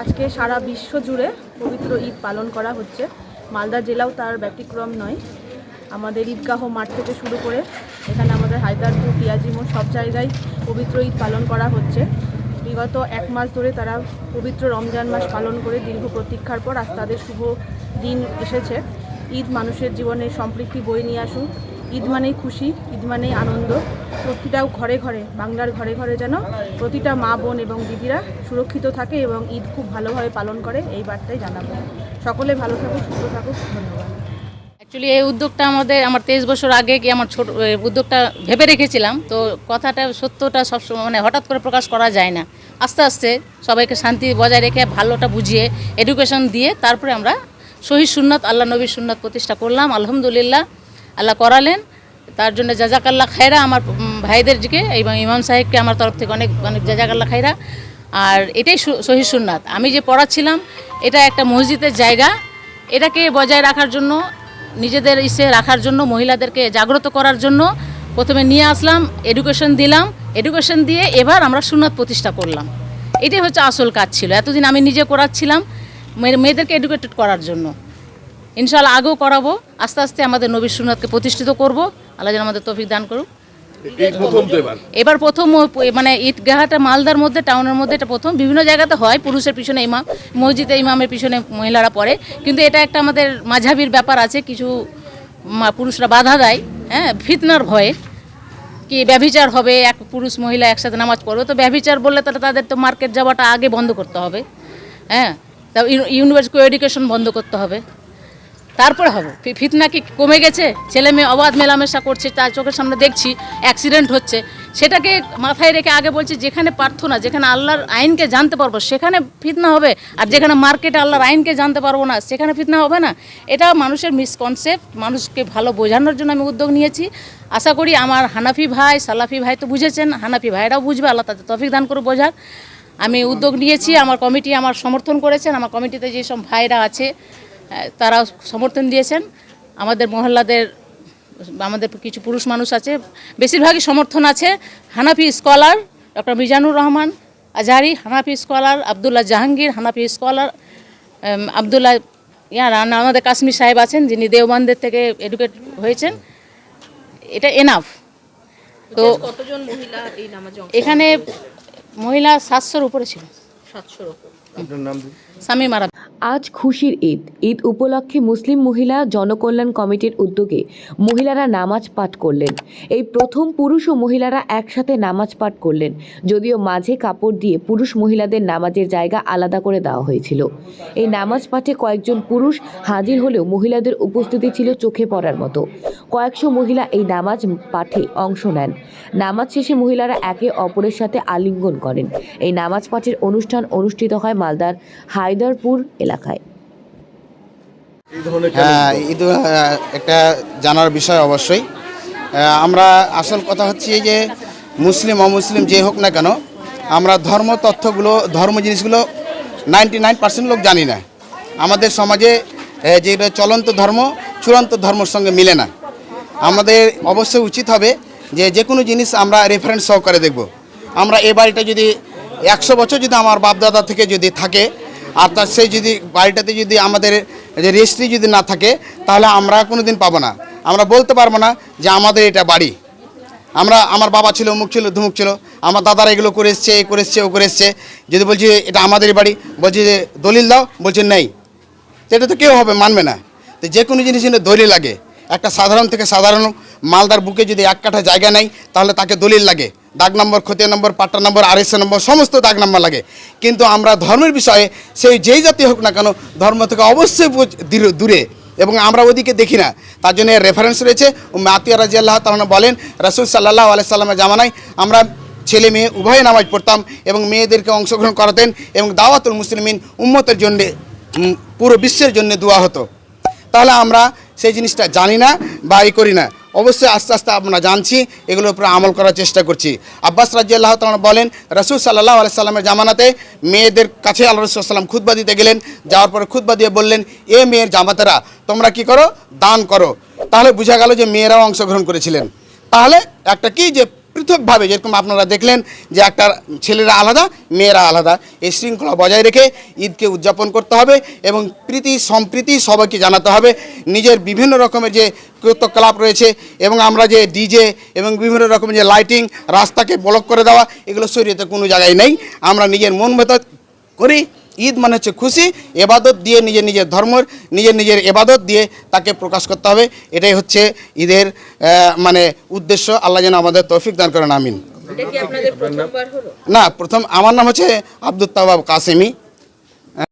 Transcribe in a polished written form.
আজকে সারা বিশ্ব জুড়ে পবিত্র ঈদ পালন করা হচ্ছে। মালদা জেলাও তার ব্যতিক্রম নয়। আমাদের ঈদগাহ মাঠ থেকে শুরু করে এখানে আমাদের হায়দারপুর, পিয়াজি মোড় সব জায়গায় পবিত্র ঈদ পালন করা হচ্ছে। বিগত এক মাস ধরে তারা পবিত্র রমজান মাস পালন করে দীর্ঘ প্রতীক্ষার পর আজ তাদের শুভ দিন এসেছে। ঈদ মানুষের জীবনে সম্পৃক্তি বয়ে নিয়ে আসুন। ঈদ মানেই খুশি, ঈদ মানেই আনন্দ। প্রতিটা ঘরে ঘরে, বাংলার ঘরে ঘরে যেন প্রতিটা মা বোন এবং দিদিরা সুরক্ষিত থাকে এবং ঈদ খুব ভালোভাবে পালন করে, এই বার্তাই জানাবো। সকলে ভালো থাকুক, সুস্থ থাকুক। ধন্যবাদ। অ্যাকচুয়ালি এই উদ্যোগটা আমার 23 বছর আগে কি আমার ছোট উদ্যোগটা ভেবে রেখেছিলাম। তো কথাটা সত্যটা সবসময় হঠাৎ করে প্রকাশ করা যায় না। আস্তে আস্তে সবাইকে শান্তি বজায় রেখে ভালোটা বুঝিয়ে এডুকেশন দিয়ে তারপরে আমরা শহীদ সুন্নাত আল্লাহ নবীর সুন্নাত প্রতিষ্ঠা করলাম। আলহামদুলিল্লাহ, আল্লাহ করালেন। তার জন্য জাজাকাল্লাহ খায়রা আমার ভাইদেরকে এবং ইমাম সাহেবকে আমার তরফ থেকে অনেক অনেক জাজাকাল্লাহ খায়রা। আর এটাই শহীদ সুন্নাত। আমি যে পড়াচ্ছিলাম এটা একটা মসজিদের জায়গা, এটাকে বজায় রাখার জন্য, নিজেদের ইসে রাখার জন্য, মহিলাদেরকে জাগ্রত করার জন্য প্রথমে নিয়ে আসলাম, এডুকেশন দিলাম। এডুকেশন দিয়ে এবার আমরা সুন্নাত প্রতিষ্ঠা করলাম। এটাই হচ্ছে আসল কাজ ছিল। এতদিন আমি নিজে করাচ্ছিলাম মেয়েদেরকে এডুকেটেড করার জন্য। ইনশাআল্লাহ আগেও করাবো। আস্তে আস্তে আমাদের নবীর সুন্নাতকে প্রতিষ্ঠিত করব। আল্লাহ যেন আমাদের তৌফিক দান করুক। এবার প্রথম ঈদগাহটা মালদার মধ্যে, টাউনের মধ্যে এটা প্রথম। বিভিন্ন জায়গাতে হয় পুরুষের পিছনে ইমাম, মসজিদে ইমামের পিছনে মহিলারা পড়ে, কিন্তু এটা একটা আমাদের মাঝহাবির ব্যাপার আছে। কিছু পুরুষরা বাধা দেয়, ফিতনার ভয়ে, কি ব্যভিচার হবে, এক পুরুষ মহিলা একসাথে নামাজ পড়বে। তো ব্যভিচার বললে তাহলে তাদের তো মার্কেট যাওয়াটা আগে বন্ধ করতে হবে, তা ইউনিভার্সিটি এডুকেশন বন্ধ করতে হবে, তারপরে হবে। ফিতনা কি কমে গেছে? ছেলে মেয়ে অবাধ মেলামেশা করছে, তার চোখের সামনে দেখছি অ্যাক্সিডেন্ট হচ্ছে। সেটাকে মাথায় রেখে আগে বলছি যেখানে প্রার্থনা, যেখানে আল্লাহর আইনকে জানতে পারবো সেখানে ফিতনা হবে, আর যেখানে মার্কেটে আল্লাহর আইনকে জানতে পারবো না সেখানে ফিতনা হবে না। এটা মানুষের মিসকনসেপ্ট। মানুষকে ভালো বোঝানোর জন্য আমি উদ্যোগ নিয়েছি। আশা করি আমার হানাফি ভাই, সালাফি ভাই তো বুঝেছেন, হানাফি ভাইরাও বুঝবে। আল্লাহ তাদের তৌফিক দান করে বোঝার। আমি উদ্যোগ নিয়েছি, আমার কমিটি আমার সমর্থন করেছেন। আমার কমিটিতে যেসব ভাইরা আছে তারাও সমর্থন দিয়েছেন। আমাদের মহল্লাদের আমাদের কিছু পুরুষ মানুষ আছে, বেশিরভাগই সমর্থন আছে। হানাফি স্কলার ডক্টর মিজানুর রহমান আজহারি, হানাফি স্কলার আবদুল্লাহ জাহাঙ্গীর, হানাফি স্কলার আবদুল্লাহ আমাদের কাশ্মীর সাহেব আছেন, যিনি দেওবন্দের থেকে এডুকেট হয়েছেন। এটা এনাফ। তো কতজন মহিলা এই নামাজে? এখানে মহিলা 700-র উপরে ছিল। 700-র উপর। আপনার নাম? সামিম আরা। আজ খুশির ঈদ। ঈদ উপলক্ষে মুসলিম মহিলা জনকল্যাণ কমিটির উদ্যোগে মহিলারা নামাজ পাঠ করলেন। এই প্রথম পুরুষ ও মহিলারা একসাথে নামাজ পাঠ করলেন, যদিও মাঝে কাপড় দিয়ে পুরুষ মহিলাদের নামাজের জায়গা আলাদা করে দেওয়া হয়েছিল। এই নামাজ পাঠে কয়েকজন পুরুষ হাজির হলেও মহিলাদের উপস্থিতি ছিল চোখে পড়ার মতো। কয়েকশো মহিলা এই নামাজ পাঠে অংশ নেন। নামাজ শেষে মহিলারা একে অপরের সাথে আলিঙ্গন করেন। এই নামাজ পাঠের অনুষ্ঠান অনুষ্ঠিত হয় মালদার হায়দারপুর এলাকায়। হ্যাঁ, ঈদ একটা জানার বিষয় অবশ্যই। আমরা আসল কথা হচ্ছে যে মুসলিম অমুসলিম যে হোক না কেন, আমরা ধর্ম তথ্যগুলো, ধর্ম জিনিসগুলো 99% লোক জানি না। আমাদের সমাজে যেটা চলন্ত ধর্ম চূড়ান্ত ধর্মের সঙ্গে মিলে না। আমাদের অবশ্যই উচিত হবে যে কোনো জিনিস আমরা রেফারেন্স সহকারে দেখব। আমরা এ বাড়িটা যদি 100 বছর যদি আমার বাপদাদা থেকে যদি থাকে, আর তার সেই যদি বাড়িটাতে যদি আমাদের যে রেজিস্ট্রি যদি না থাকে, তাহলে আমরা কোনো দিন পাবো না। আমরা বলতে পারবো না যে আমাদের এটা বাড়ি। আমার বাবা ছিল, অমুক ছিল, ধুমুক ছিল, আমার দাদারা এগুলো করে এসছে, এ করে এসছে, ও করে এসছে। যদি বলছি এটা আমাদের বাড়ি, বলছি যে দলিল দাও, বলছে নেই, সেটা তো কেউ হবে, মানবে না। তো যে কোনো জিনিস দলিল লাগে। একটা সাধারণ থেকে সাধারণ মালদার বুকে যদি 1 কাঠা জায়গা নেই, তাহলে তাকে দলিল লাগে। দাগ নম্বর, খতিয়ান নম্বর, পাট্টা নম্বর, RSA নম্বর, সমস্ত দাগ নম্বর লাগে। কিন্তু আমরা ধর্মের বিষয়ে সেই যেই জাতি হোক না কেন, ধর্ম থেকে অবশ্যই দূরে, এবং আমরা ওদিকে দেখি না। তার জন্য রেফারেন্স রয়েছে। আতিয়া রাদিয়াল্লাহু তাআলা বলেন, রাসূল সাল্লাল্লাহু আলাইহি সাল্লামের জামানায় আমরা ছেলে মেয়ে উভয়ে নামাজ পড়তাম এবং মেয়েদেরকে অংশগ্রহণ করাতেন, এবং দাওয়াতুল মুসলিমিন উম্মতের জন্যে, পুরো বিশ্বের জন্য দোয়া হতো। তাহলে আমরা সেই জিনিসটা জানি না বা করি না। অবশ্যই আস্তে আস্তে আমরা জানছি, এগুলোর উপরে আমল করার চেষ্টা করছি। আব্বাস রাদিয়াল্লাহু তাআলা বলেন, রাসূল সাল্লাল্লাহু আলাইহি সাল্লামের জামানাতে মেয়েদের কাছে আল্লাহ রাসূল সাল্লাম খুতবা দিতে গেলেন। যাওয়ার পরে খুতবা দিয়ে বললেন, এ মেয়ের জামাতেরা, তোমরা কি করো? দান করো। তাহলে বোঝা গেল যে মেয়েরাও অংশগ্রহণ করেছিলেন। তাহলে একটা কি যে পৃথকভাবে, যেরকম আপনারা দেখলেন যে একটা ছেলেরা আলাদা মেয়েরা আলাদা, এই শৃঙ্খলা বজায় রেখে ঈদকে উদযাপন করতে হবে এবং প্রীতি সম্প্রীতি সবাইকে জানাতে হবে। নিজের বিভিন্ন রকমের যে ক্লাব রয়েছে এবং আমরা যে ডিজে এবং বিভিন্ন রকমের যে লাইটিং, রাস্তাকে ব্লক করে দেওয়া, এগুলো শরীয়তে কোনো জায়গায় নেই। আমরা নিজের মন মতো করি। ঈদ মানে হচ্ছে খুশি, এবাদত দিয়ে নিজের নিজের ধর্মের নিজের এবাদত দিয়ে তাকে প্রকাশ করতে হবে। এটাই হচ্ছে ঈদের মানে উদ্দেশ্য। আল্লাহ যেন আমাদের তৌফিক দান করেন, আমিন। এটা কি আপনাদের প্রথমবার হলো? না, প্রথম আমার নাম হচ্ছে আব্দুল তাওয়াব কাসেমি।